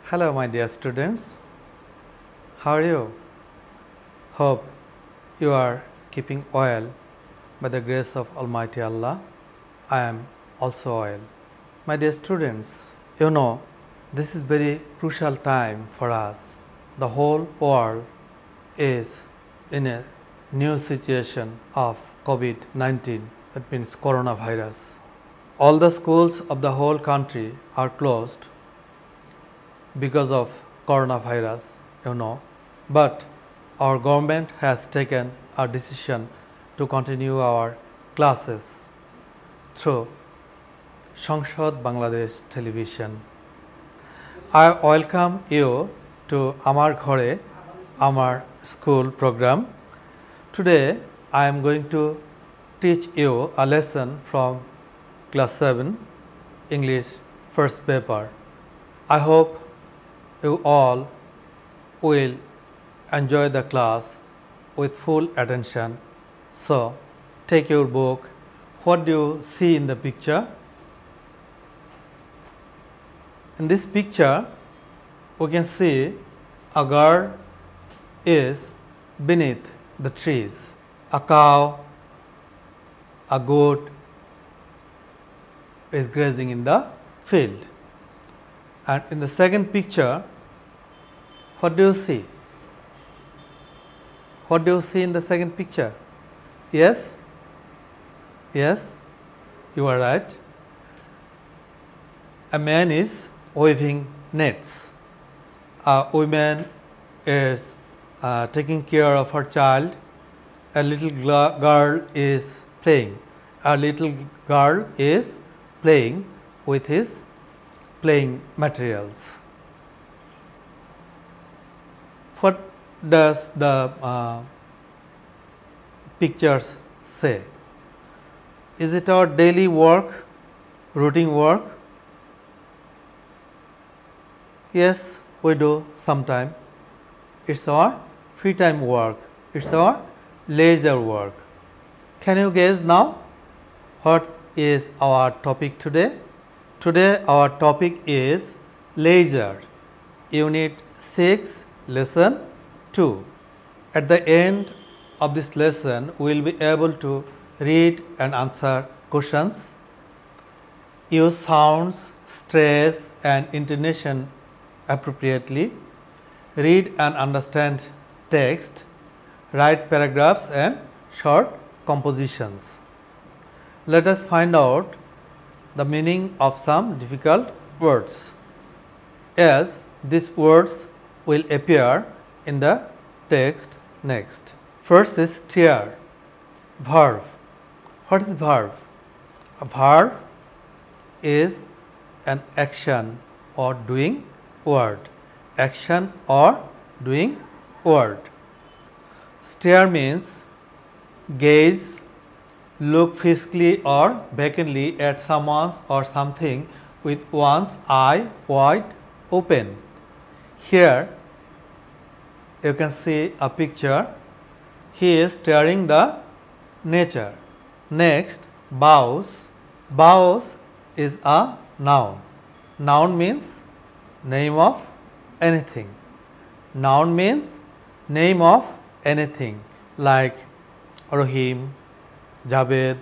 Hello my dear students, how are you? Hope you are keeping well by the grace of Almighty Allah. I am also well. My dear students, you know this is very crucial time for us. The whole world is in a new situation of COVID-19, that means coronavirus. All the schools of the whole country are closed because of coronavirus, but our government has taken a decision to continue our classes through Sanshad Bangladesh television. I welcome you to Amar Ghore, Amar school program. Today I am going to teach you a lesson from class 7 English first paper. I hope you all will enjoy the class with full attention. So, take your book. What do you see in the picture? In this picture, we can see a girl is beneath the trees. A cow, a goat is grazing in the field. And in the second picture, what do you see? What do you see in the second picture? Yes? Yes, you are right. A man is weaving nets. A woman is taking care of her child. A little girl is playing. A little girl is playing with his playing materials. What does the pictures say? Is it our daily work, routine work? Yes, we do sometime. It's our free time work. It's our leisure work. Can you guess now what is our topic today? Today our topic is leisure, unit 6, lesson 2. At the end of this lesson, we will be able to read and answer questions, use sounds, stress and intonation appropriately, read and understand text, write paragraphs and short compositions. Let us find out the meaning of some difficult words, as these words will appear in the text next. First is stare, verb. What is verb? A verb is an action or doing word. Action or doing word. Stare means gaze, look fixedly or vacantly at someone or something with one's eye wide open. Here you can see a picture. He is staring the nature. Next, bows. Bows is a noun. Noun means name of anything. Noun means name of anything like Rahim, Javed,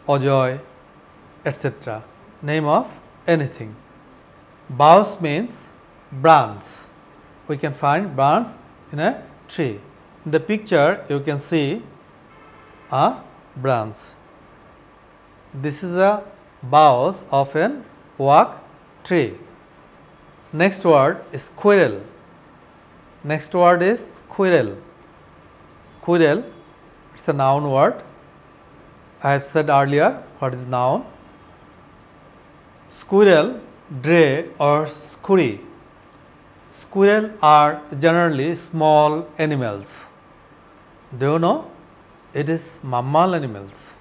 Ajoy, etc. Name of anything. Boughs means branch. We can find branch in a tree. In the picture, you can see a branch. This is a boughs of an oak tree. Next word is squirrel. Next word is squirrel. Squirrel, it's a noun word. I have said earlier what is noun. Squirrel, dray or scurry. Squirrel are generally small animals. Do you know? It is mammal animals.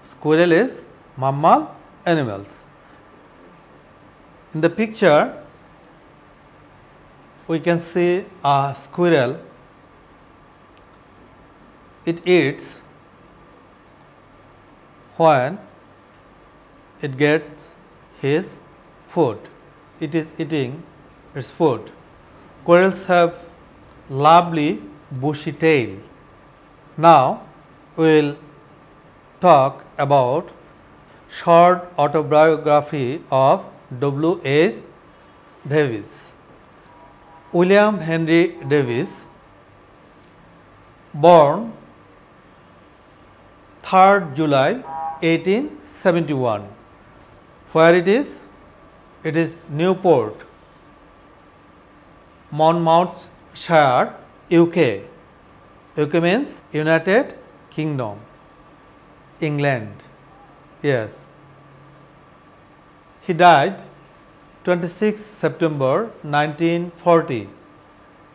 Squirrel is mammal animals. In the picture, we can see a squirrel. It eats when it gets his food. It is eating its food. Squirrels have lovely bushy tail. Now we will talk about short autobiography of W. H. Davis. William Henry Davis, born 3rd July 1871. Where it is? It is Newport, Monmouthshire, UK. UK means United Kingdom, England. Yes. He died 26 September 1940.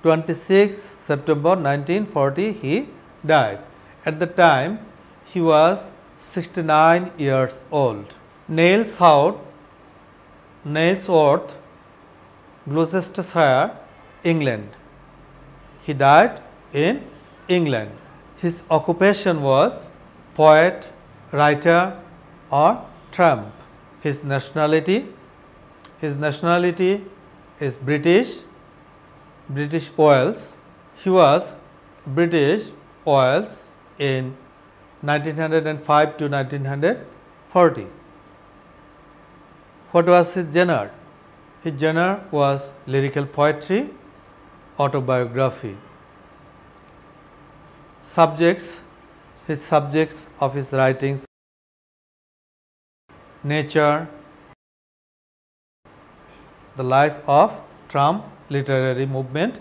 26 September 1940 he died. At the time he was 69 years old. Nailsworth, Gloucestershire, England. He died in England. His occupation was poet, writer or tramp. His nationality is British Wales. He was British Wales in 1905 to 1940. What was his genre? His genre was lyrical poetry, autobiography. His subjects of his writings: nature, the life of tramp literary movement,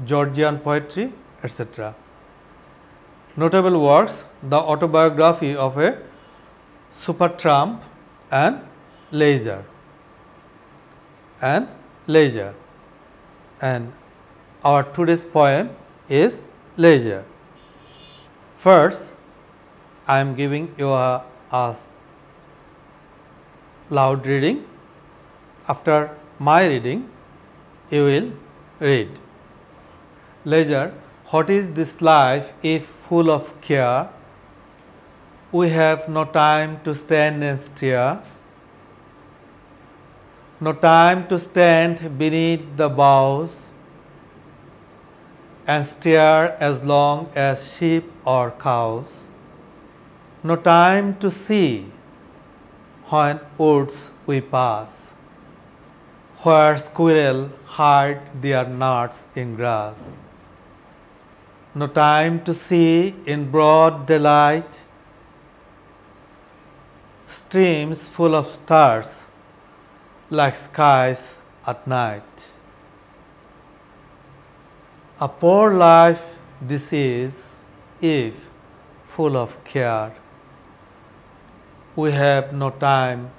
Georgian poetry, etc. Notable works: the autobiography of a Supertramp and Leisure. And our today's poem is Leisure. First, I am giving you a loud reading. After my reading, you will read. Leisure. What is this life if full of care? We have no time to stand and stare, no time to stand beneath the boughs and stare as long as sheep or cows, no time to see when woods we pass, where squirrel hide their nuts in grass, no time to see in broad daylight streams full of stars like skies at night. A poor life this is, if full of care. We have no time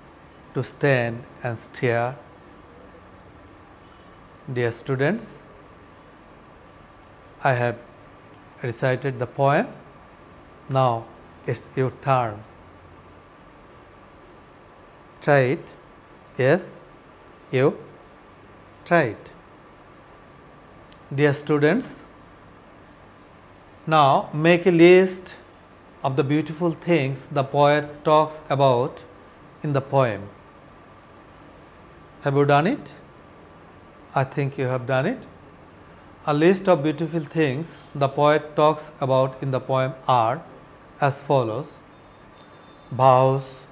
to stand and stare. Dear students, I have recited the poem. Now it's your turn. Try it. Yes, you try it. Dear students, now make a list of the beautiful things the poet talks about in the poem. Have you done it? I think you have done it. A list of beautiful things the poet talks about in the poem are as follows: boughs,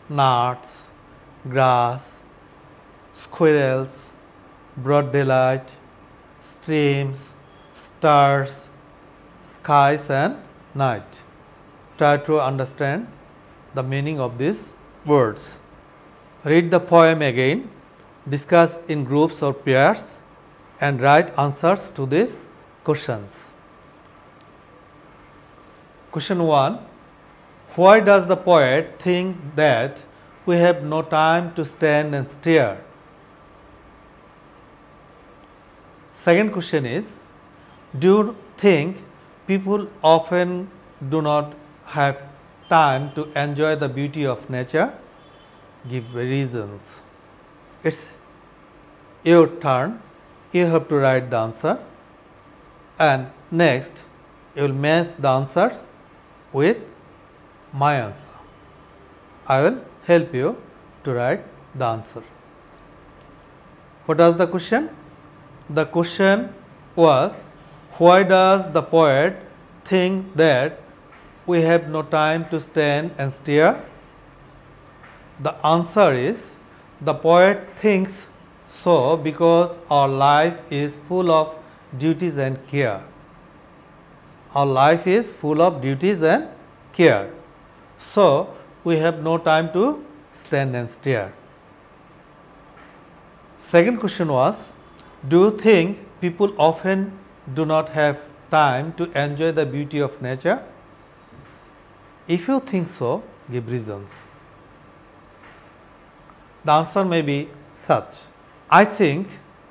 nuts, grass, squirrels, broad daylight, streams, stars, skies and night. Try to understand the meaning of these words. Read the poem again, discuss in groups or pairs and write answers to these questions. Question 1. Why does the poet think that we have no time to stand and stare? Second question is, do you think people often do not have time to enjoy the beauty of nature? Give reasons. It's your turn. You have to write the answer, and next you will match the answers with my answer. I will help you to write the answer. What was the question? the question was, why does the poet think that we have no time to stand and stare? The answer is, the poet thinks so because our life is full of duties and care. Our life is full of duties and care. So, we have no time to stand and stare. Second question was, do you think people often do not have time to enjoy the beauty of nature? If you think so, give reasons. The answer may be such. I think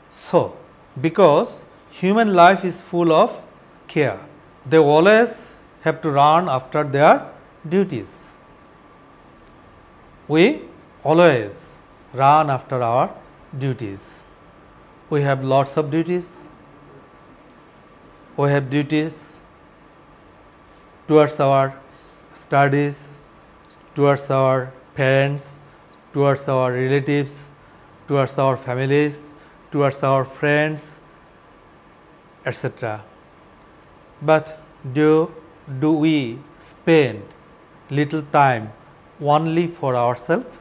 so, because human life is full of care. They always have to run after their duties. We always run after our duties. We have lots of duties. We have duties towards our studies, towards our parents, towards our relatives, towards our families, towards our friends, etc. But do we spend little time only for ourselves?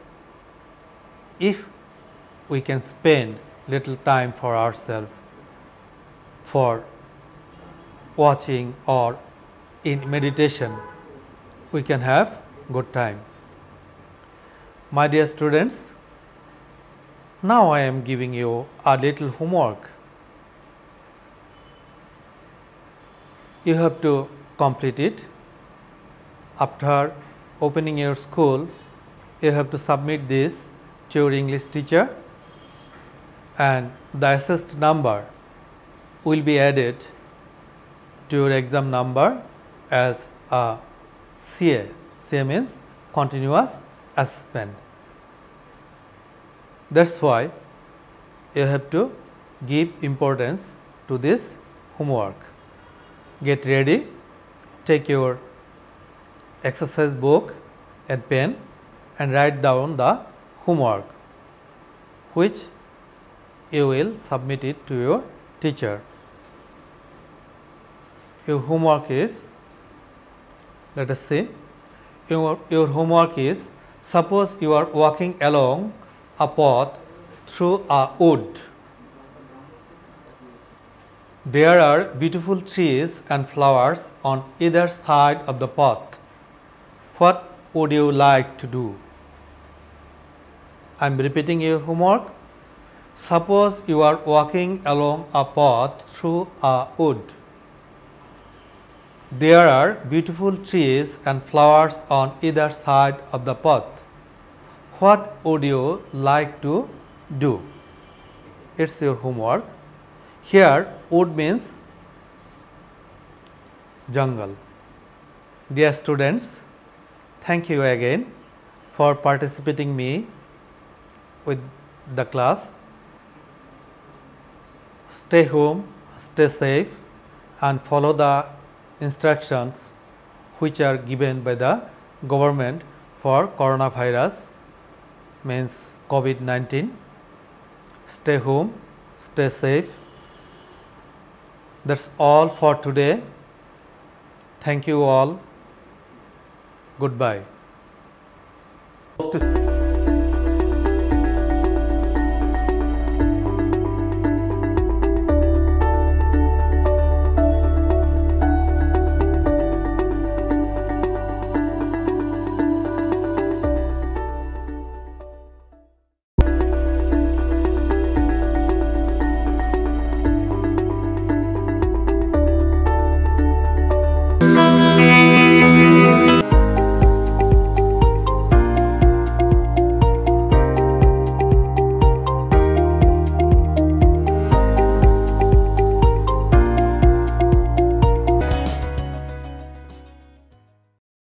If we can spend little time for ourselves, for watching or in meditation, we can have good time. My dear students, now I am giving you a little homework. You have to complete it. After opening your school, you have to submit this to your English teacher, and the assessed number will be added to your exam number as a CA. CA means continuous assessment. That is why you have to give importance to this homework. Get ready, take your exercise book and pen and write down the homework, which you will submit it to your teacher. Your homework is, let us see, your homework is, suppose you are walking along a path through a wood. There are beautiful trees and flowers on either side of the path. What would you like to do? I am repeating your homework. Suppose you are walking along a path through a wood. There are beautiful trees and flowers on either side of the path. What would you like to do? It's your homework. Here, wood means jungle. Dear students, thank you again for participating me with the class. Stay home, stay safe, and follow the instructions which are given by the government for coronavirus, means COVID-19. Stay home, stay safe. That's all for today. Thank you all. Goodbye.